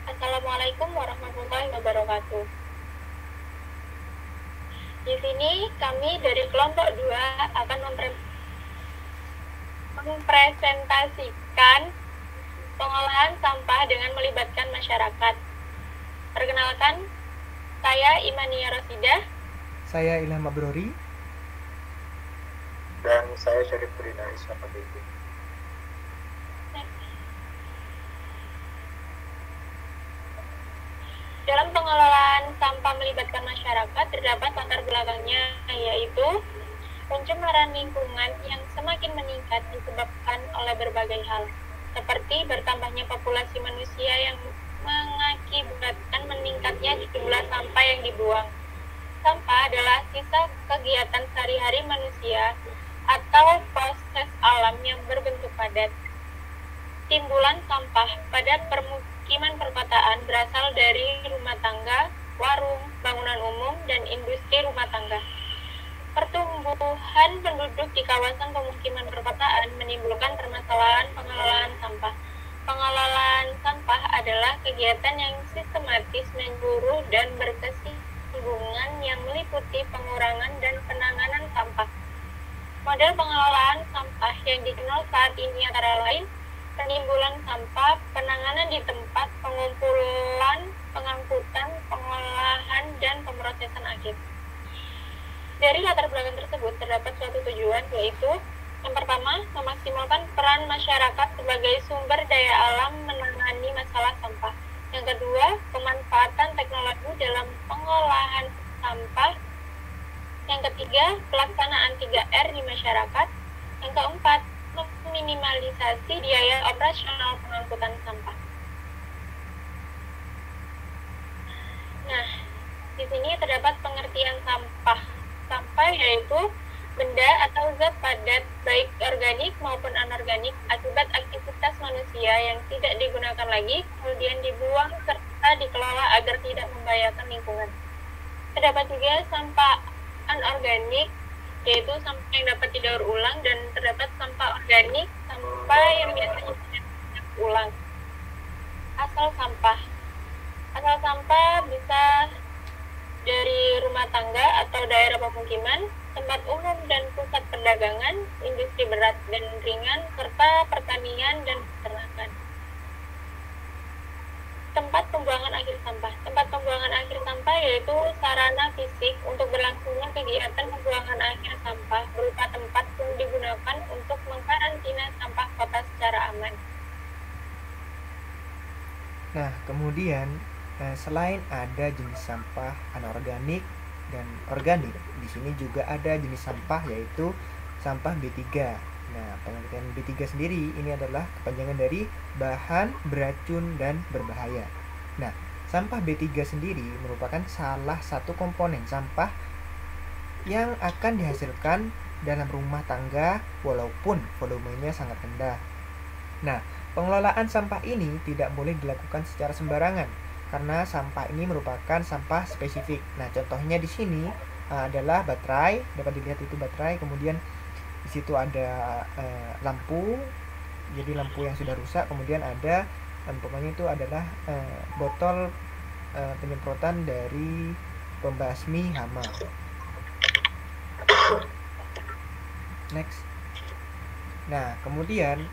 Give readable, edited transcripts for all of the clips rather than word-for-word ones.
Assalamualaikum warahmatullahi wabarakatuh. Di sini kami dari kelompok 2 akan mempresentasikan pengolahan sampah dengan melibatkan masyarakat. Perkenalkan, saya Imania Rosidah. Saya Ilham Abrori. Dan saya Syarifudin Aisyah Pagiti. Dalam pengelolaan sampah melibatkan masyarakat terdapat latar belakangnya, yaitu pencemaran lingkungan yang semakin meningkat disebabkan oleh berbagai hal, seperti bertambahnya populasi manusia yang mengakibatkan meningkatnya jumlah sampah yang dibuang. Sampah adalah sisa kegiatan sehari-hari manusia atau proses alam yang berbentuk padat. Timbulan sampah pada permukiman perkotaan berasal dari rumah tangga, warung, bangunan umum, dan industri rumah tangga. Pertumbuhan penduduk di kawasan pemukiman perkotaan menimbulkan permasalahan pengelolaan sampah. Pengelolaan sampah adalah kegiatan yang sistematis, menyeluruh, dan berkesinambungan yang meliputi pengurangan dan penanganan sampah. Model pengelolaan sampah yang dikenal saat ini antara lain penimbulan sampah, penanganan di tempat, pengumpulan, pengangkutan, pengolahan, dan pemrosesan akhir. Dari latar belakang tersebut terdapat suatu tujuan, yaitu yang pertama, memaksimalkan peran masyarakat sebagai sumber daya alam menangani masalah sampah. Yang kedua, pemanfaatan teknologi dalam pengolahan sampah. Yang ketiga, pelaksanaan 3R di masyarakat. Yang keempat, meminimalisasi biaya operasional pengangkutan sampah. Nah, di sini terdapat pengertian sampah. Sampah yaitu benda atau zat padat baik organik maupun anorganik akibat aktivitas manusia yang tidak digunakan lagi, kemudian dibuang serta dikelola agar tidak membahayakan lingkungan. Terdapat juga sampah anorganik, yaitu sampah yang dapat didaur ulang, dan terdapat sampah organik, sampah yang biasanya tidak didaur ulang. Asal sampah bisa dari rumah tangga atau daerah pemukiman, tempat umum dan pusat perdagangan, industri berat dan ringan, serta pertanian dan peternakan. Tempat pembuangan akhir sampah. Tempat pembuangan akhir sampah yaitu sarana fisik untuk berlangsungnya kegiatan pembuangan akhir sampah berupa tempat yang digunakan untuk mengkarantina sampah kota secara aman. Nah, kemudian selain ada jenis sampah anorganik dan organik, di sini juga ada jenis sampah yaitu sampah B3. Nah, pengertian B3 sendiri ini adalah kepanjangan dari bahan beracun dan berbahaya. Nah, sampah B3 sendiri merupakan salah satu komponen sampah yang akan dihasilkan dalam rumah tangga walaupun volumenya sangat rendah. Nah, pengelolaan sampah ini tidak boleh dilakukan secara sembarangan karena sampah ini merupakan sampah spesifik. Nah, contohnya di sini adalah baterai, dapat dilihat itu baterai, kemudian di situ ada lampu, jadi lampu yang sudah rusak, kemudian ada umpamanya itu adalah botol penyemprotan dari pembasmi hama. Next. Nah, kemudian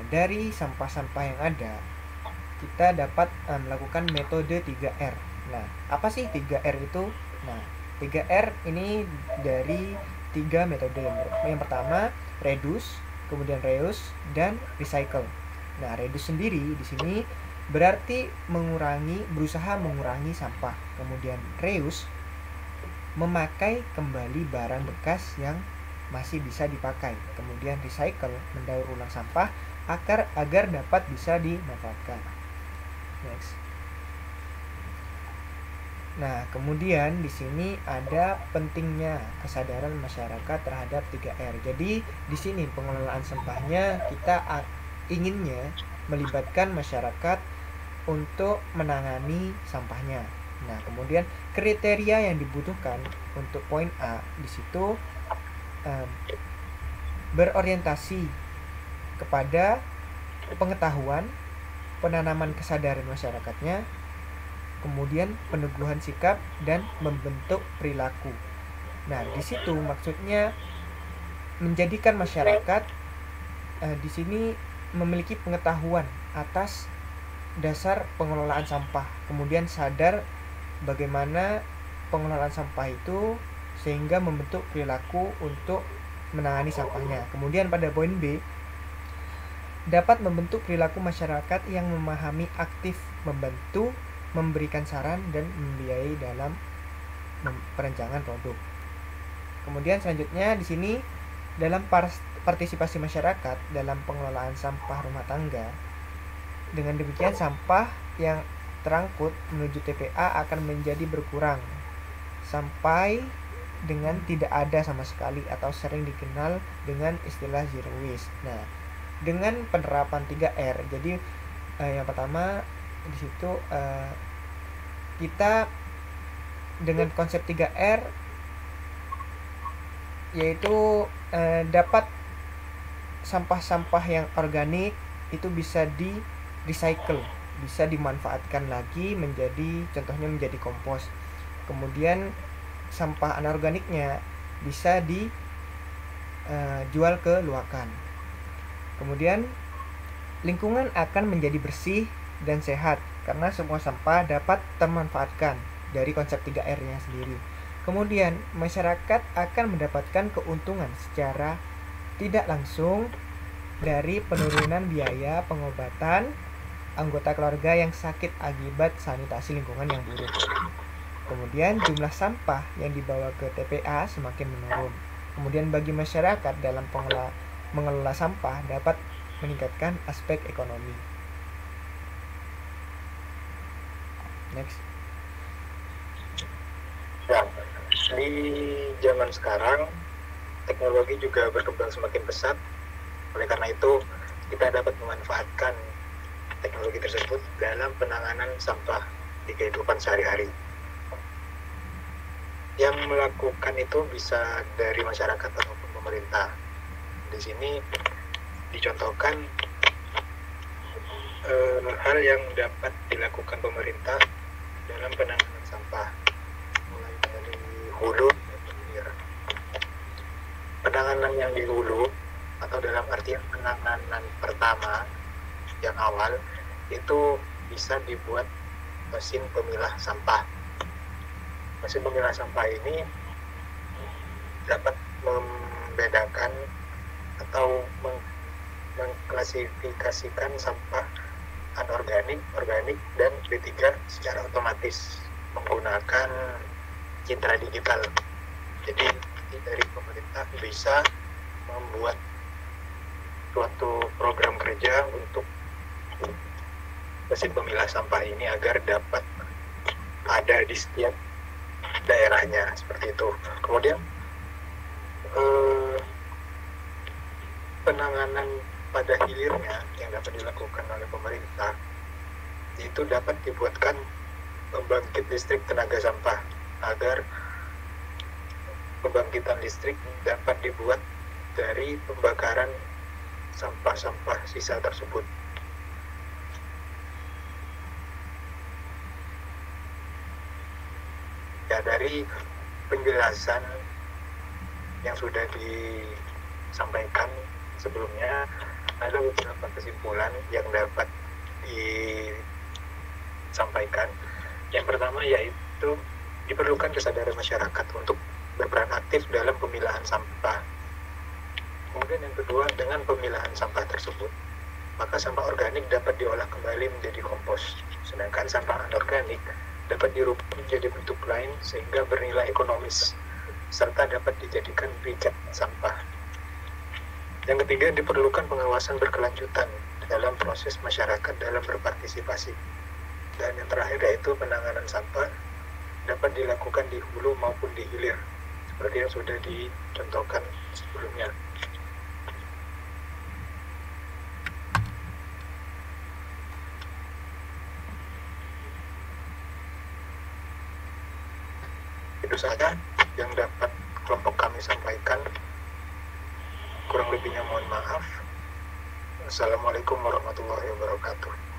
dari sampah-sampah yang ada, kita dapat melakukan metode 3R. Nah, apa sih 3R itu? Nah, 3R ini dari 3 metode. Yang pertama, reduce, kemudian reuse, dan recycle. Nah, reduce sendiri di sini berarti berusaha mengurangi sampah. Kemudian reuse, memakai kembali barang bekas yang masih bisa dipakai. Kemudian recycle, mendaur ulang sampah agar dapat bisa dimanfaatkan. Next. Nah, kemudian di sini ada pentingnya kesadaran masyarakat terhadap 3R. Jadi, di sini pengelolaan sampahnya kita inginnya melibatkan masyarakat untuk menangani sampahnya. Nah, kemudian kriteria yang dibutuhkan untuk poin A di situ berorientasi kepada pengetahuan, penanaman kesadaran masyarakatnya, kemudian peneguhan sikap dan membentuk perilaku. Nah, di situ maksudnya menjadikan masyarakat di sini memiliki pengetahuan atas dasar pengelolaan sampah, kemudian sadar bagaimana pengelolaan sampah itu sehingga membentuk perilaku untuk menangani sampahnya. Kemudian pada poin B, dapat membentuk perilaku masyarakat yang memahami, aktif, membantu, memberikan saran dan membiayai dalam perencanaan produk. Kemudian selanjutnya di sini dalam partisipasi masyarakat dalam pengelolaan sampah rumah tangga. Dengan demikian sampah yang terangkut menuju TPA akan menjadi berkurang sampai dengan tidak ada sama sekali atau sering dikenal dengan istilah zero waste. Nah, dengan penerapan 3R, jadi yang pertama di situ kita dengan konsep 3R yaitu dapat sampah-sampah yang organik itu bisa di recycle, bisa dimanfaatkan lagi menjadi, contohnya menjadi kompos. Kemudian sampah anorganiknya bisa dijual ke luakan. Kemudian lingkungan akan menjadi bersih dan sehat karena semua sampah dapat termanfaatkan dari konsep 3R-nya sendiri. Kemudian masyarakat akan mendapatkan keuntungan secara tidak langsung dari penurunan biaya pengobatan anggota keluarga yang sakit akibat sanitasi lingkungan yang buruk. Kemudian jumlah sampah yang dibawa ke TPA semakin menurun. Kemudian bagi masyarakat dalam mengelola sampah dapat meningkatkan aspek ekonomi. Next. Ya, di zaman sekarang teknologi juga berkembang semakin pesat. Oleh karena itu, kita dapat memanfaatkan teknologi tersebut dalam penanganan sampah di kehidupan sehari-hari. Yang melakukan itu bisa dari masyarakat ataupun pemerintah. Di sini dicontohkan hal yang dapat dilakukan pemerintah dalam penanganan sampah, mulai dari hulu dan hilir. Penanganan yang di hulu atau dalam artian penanganan pertama yang awal itu bisa dibuat mesin pemilah sampah. Mesin pemilah sampah ini dapat membedakan atau mengklasifikasikan sampah anorganik, organik, dan B3 secara otomatis menggunakan citra digital. Jadi dari pemerintah bisa membuat suatu program kerja untuk mesin pemilah sampah ini agar dapat ada di setiap daerahnya, seperti itu. Kemudian penanganan pada hilirnya yang dapat dilakukan oleh pemerintah itu dapat dibuatkan pembangkit listrik tenaga sampah agar pembangkitan listrik dapat dibuat dari pembakaran sampah-sampah sisa tersebut. Ya, dari penjelasan yang sudah disampaikan sebelumnya, ada beberapa kesimpulan yang dapat disampaikan. Yang pertama yaitu diperlukan kesadaran masyarakat untuk berperan aktif dalam pemilahan sampah. Kemudian yang kedua, dengan pemilahan sampah tersebut, maka sampah organik dapat diolah kembali menjadi kompos, sedangkan sampah anorganik dapat dirubah menjadi bentuk lain sehingga bernilai ekonomis, serta dapat dijadikan briket sampah. Yang ketiga, diperlukan pengawasan berkelanjutan dalam proses masyarakat dalam berpartisipasi. Dan yang terakhir yaitu penanganan sampah dapat dilakukan di hulu maupun di hilir, seperti yang sudah dicontohkan sebelumnya. Itu saja yang dapat kelompok kami sampaikan. Kurang lebihnya mohon maaf. Assalamualaikum warahmatullahi wabarakatuh.